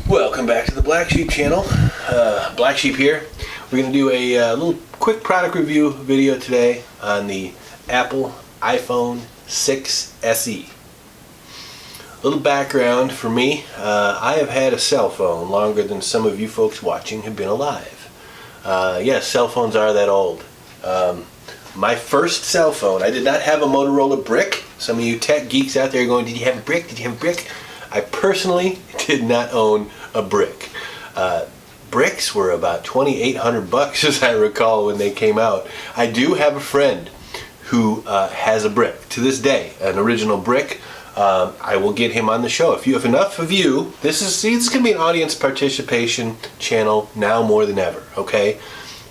Welcome back to the Blacksheep channel. Blacksheep here. We're going to do a little quick product review video today on the Apple iPhone 6 SE. A little background for me. I have had a cell phone longer than some of you folks watching have been alive. Yes, cell phones are that old. My first cell phone, I did not have a Motorola brick. Some of you tech geeks out there are going, did you have a brick? Did you have a brick? I personally did not own a brick. Bricks were about $2,800 as I recall when they came out. I do have a friend who has a brick to this day, an original brick. I will get him on the show. If enough of you, this is going to be an audience participation channel now more than ever, okay?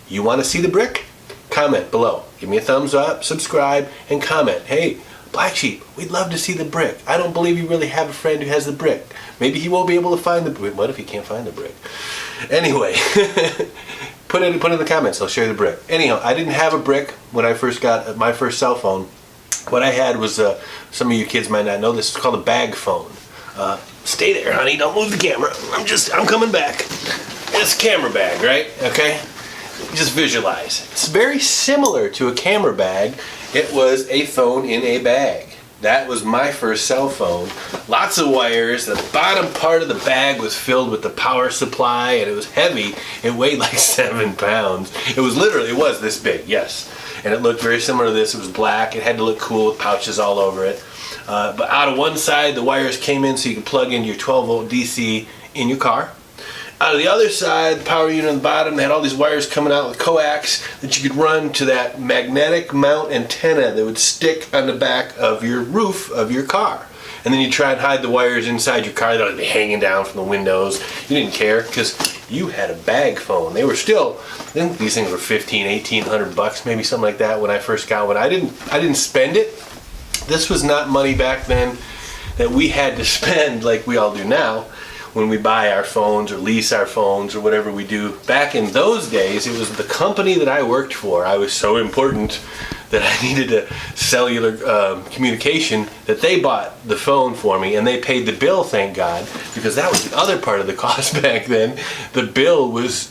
You want to see the brick? Comment below. Give me a thumbs up, subscribe, and comment. Hey, Blacksheep, we'd love to see the brick. I don't believe you really have a friend who has the brick. Maybe he won't be able to find the brick. What if he can't find the brick? Anyway, put it in the comments. I'll share the brick. Anyhow, I didn't have a brick when I first got my first cell phone. What I had was, some of you kids might not know this, it's called a bag phone. Stay there, honey. Don't move the camera. I'm coming back. It's a camera bag, right? Okay? Just visualize. It's very similar to a camera bag. It was a phone in a bag. That was my first cell phone. Lots of wires. The bottom part of the bag was filled with the power supply, and it was heavy. It weighed like 7 pounds. It was this big, yes. And it looked very similar to this. It was black. It had to look cool with pouches all over it. But out of one side, the wires came in so you could plug in your 12-volt DC in your car. Out of the other side, the power unit on the bottom, they had all these wires coming out with coax that you could run to that magnetic mount antenna that would stick on the back of your roof of your car. And then you try and hide the wires inside your car. They would be hanging down from the windows. You didn't care because you had a bag phone. They were still, I think these things were $1,800, maybe something like that when I first got one. I didn't spend it. This was not money back then that we had to spend like we all do now when we buy our phones or lease our phones or whatever we do. Back in those days, it was the company that I worked for. I was so important that I needed a cellular communication that they bought the phone for me, and they paid the bill, thank God, because that was the other part of the cost back then. The bill was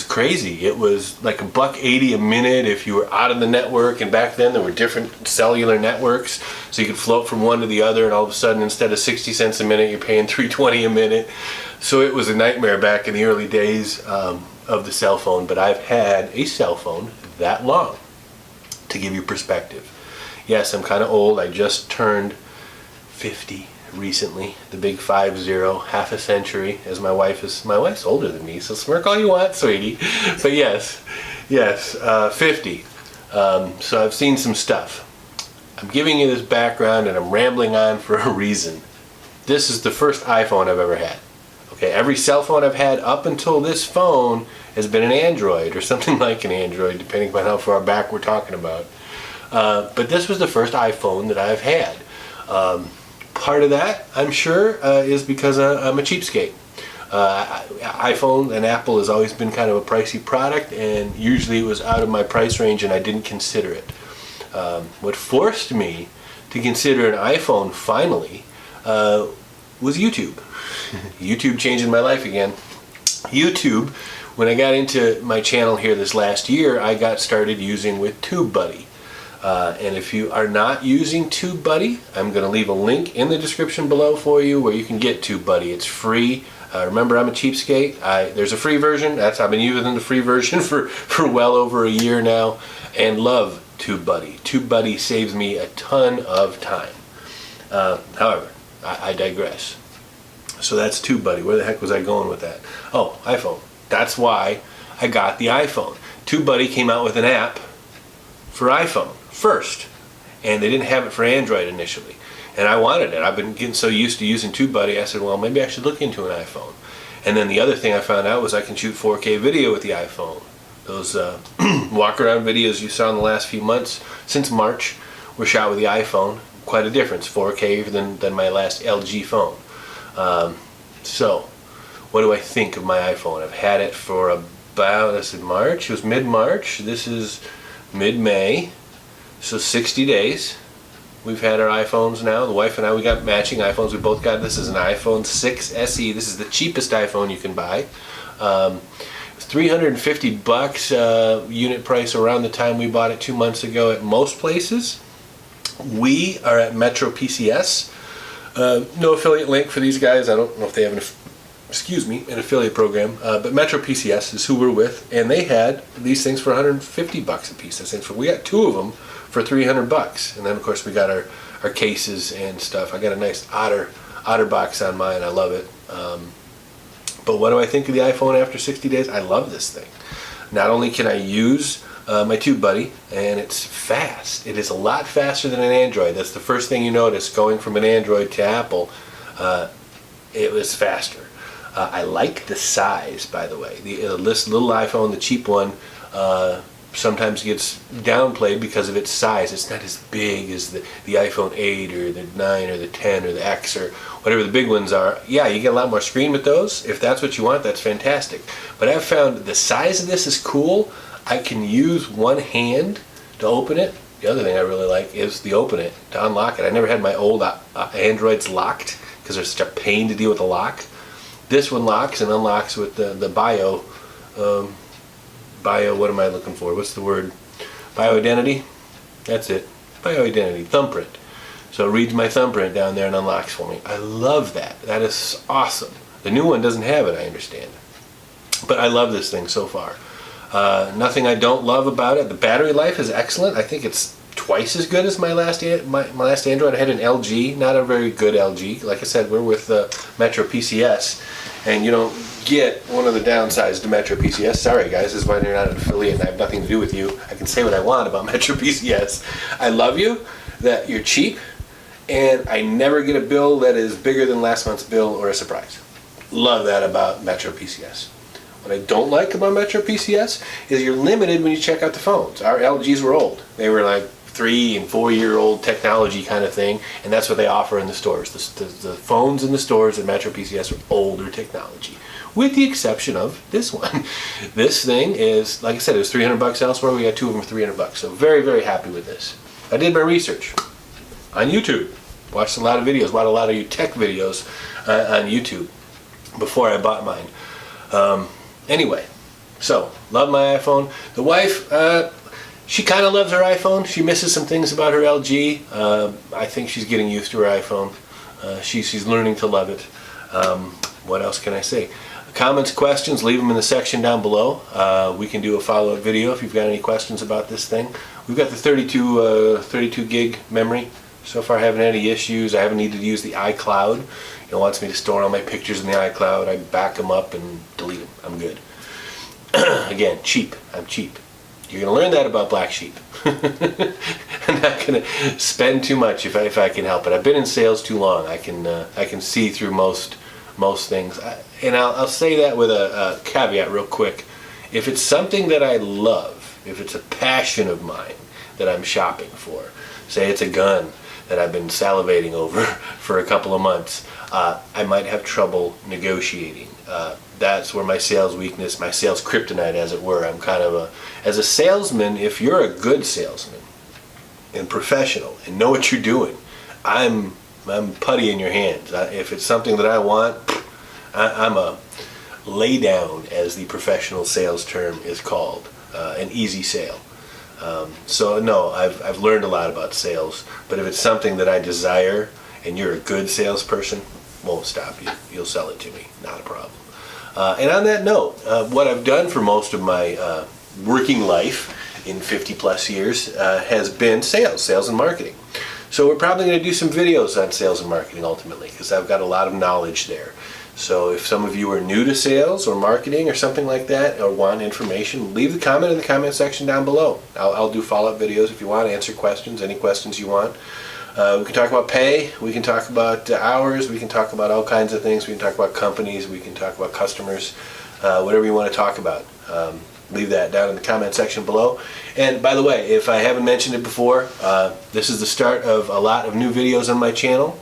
crazy. It was like $1.80 a minute if you were out of the network, and back then there were different cellular networks, so you could float from one to the other, and all of a sudden instead of 60 cents a minute, you're paying $3.20 a minute. So it was a nightmare back in the early days of the cell phone, but I've had a cell phone that long, to give you perspective. Yes, I'm kind of old. I just turned 50 recently, the big 50, half a century, as my wife's older than me, so smirk all you want, sweetie. But yes, 50. So I've seen some stuff. I'm giving you this background and I'm rambling on for a reason. This is the first iPhone I've ever had. Okay, every cell phone I've had up until this phone has been an Android or something like an Android, depending upon how far back we're talking about. But this was the first iPhone that I've had. Part of that, I'm sure, is because I'm a cheapskate. iPhone and Apple has always been kind of a pricey product, and usually it was out of my price range and I didn't consider it. What forced me to consider an iPhone finally was YouTube. YouTube changing my life again. YouTube, when I got into my channel here this last year, I got started using with TubeBuddy. And if you are not using TubeBuddy, I'm going to leave a link in the description below for you where you can get TubeBuddy. It's free. Remember, I'm a cheapskate. There's a free version. I've been using the free version for well over a year now, and love TubeBuddy. TubeBuddy saves me a ton of time. However, I digress. So that's TubeBuddy. Where the heck was I going with that? Oh, iPhone. That's why I got the iPhone. TubeBuddy came out with an app for iPhone first, and they didn't have it for Android initially, and I wanted it. I've been getting so used to using TubeBuddy, I said, well, maybe I should look into an iPhone. And then the other thing I found out was I can shoot 4K video with the iPhone. Those walk around videos you saw in the last few months, since March, were shot with the iPhone. Quite a difference, 4K than my last LG phone. So what do I think of my iPhone? I've had it for about, I said March, it was mid-March, this is mid-May, so 60 days. we've had our iPhones now. The wife and I, we got matching iPhones. We both got, this is an iPhone 6 SE. This is the cheapest iPhone you can buy. $350 unit price around the time we bought it 2 months ago at most places. We are at Metro PCS. No affiliate link for these guys. I don't know if they have an affiliate program, but Metro PCS is who we're with, and they had these things for $150 a piece. I think we got 2 of them for $300, and then of course we got our cases and stuff. I got a nice otter box on mine. I love it. But what do I think of the iPhone after 60 days? I love this thing. Not only can I use my TubeBuddy, and it's fast. It is a lot faster than an Android. That's the first thing you notice going from an Android to Apple. It was faster. I like the size, by the way. This little iPhone, the cheap one, sometimes gets downplayed because of its size. It's not as big as the iPhone 8 or the 9 or the 10 or the X or whatever the big ones are. Yeah, you get a lot more screen with those. If that's what you want, that's fantastic. But I've found the size of this is cool. I can use one hand to open it. The other thing I really like is the open it, to unlock it. I never had my old Androids locked because they're such a pain to deal with the lock. This one locks and unlocks with the bio, what am I looking for? What's the word? Bioidentity? That's it. Bioidentity, thumbprint. So it reads my thumbprint down there and unlocks for me. I love that. That is awesome. The new one doesn't have it, I understand. But I love this thing so far. Nothing I don't love about it. The battery life is excellent. I think it's twice as good as my last Android. I had an LG, not a very good LG. Like I said, we're with Metro PCS, and you don't get one of the downsides to Metro PCS. Sorry guys, this is why you're not an affiliate and I have nothing to do with you. I can say what I want about Metro PCS. I love you, that you're cheap, and I never get a bill that is bigger than last month's bill or a surprise. Love that about Metro PCS. What I don't like about Metro PCS is you're limited when you check out the phones. Our LGs were old. They were like 3 and 4 year old technology kind of thing, and that's what they offer in the stores. The phones in the stores at Metro PCS are older technology, with the exception of this one. This thing is, like I said, it was $300 elsewhere. We got 2 of them for $300, so very, very happy with this. I did my research on YouTube. Watched a lot of videos, watched a lot of your tech videos on YouTube before I bought mine. Anyway, so, love my iPhone. The wife, she kind of loves her iPhone. She misses some things about her LG. I think she's getting used to her iPhone. She's learning to love it. What else can I say? Comments, questions, leave them in the section down below. We can do a follow-up video if you've got any questions about this thing. We've got the 32 gig memory. So far I haven't had any issues. I haven't needed to use the iCloud. It wants me to store all my pictures in the iCloud. I back them up and delete them. I'm good. Again, cheap. I'm cheap. You're going to learn that about Blacksheep. I'm not going to spend too much if I can help it. I've been in sales too long. I can see through most things. And I'll say that with a caveat real quick. If it's something that I love, if it's a passion of mine that I'm shopping for, say it's a gun that I've been salivating over for a couple of months, I might have trouble negotiating. That's where my sales weakness, my sales kryptonite as it were. I'm kind of as a salesman, if you're a good salesman and professional and know what you're doing, I'm putty in your hands. If it's something that I want, I'm a lay down, as the professional sales term is called, an easy sale. So no, I've learned a lot about sales, but if it's something that I desire and you're a good salesperson, won't stop you. You'll sell it to me, not a problem. And on that note, what I've done for most of my working life in 50 plus years has been sales and marketing. So we're probably going to do some videos on sales and marketing ultimately, because I've got a lot of knowledge there. So if some of you are new to sales or marketing or something like that, or want information, leave the comment in the comment section down below. I'll do follow-up videos if you want, answer questions, any questions you want. We can talk about pay, we can talk about hours, we can talk about all kinds of things, we can talk about companies, we can talk about customers, whatever you want to talk about. Leave that down in the comment section below. And by the way, if I haven't mentioned it before, this is the start of a lot of new videos on my channel.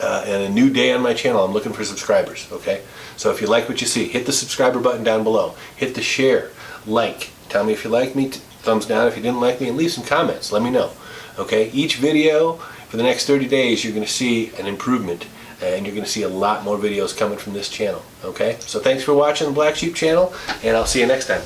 And a new day on my channel. I'm looking for subscribers, okay? So if you like what you see, hit the subscriber button down below. Hit the share, like. Tell me if you like me, thumbs down if you didn't like me, and leave some comments. Let me know, okay? Each video for the next 30 days, you're going to see an improvement, and you're going to see a lot more videos coming from this channel. Okay, so thanks for watching the Black Sheep channel, and I'll see you next time.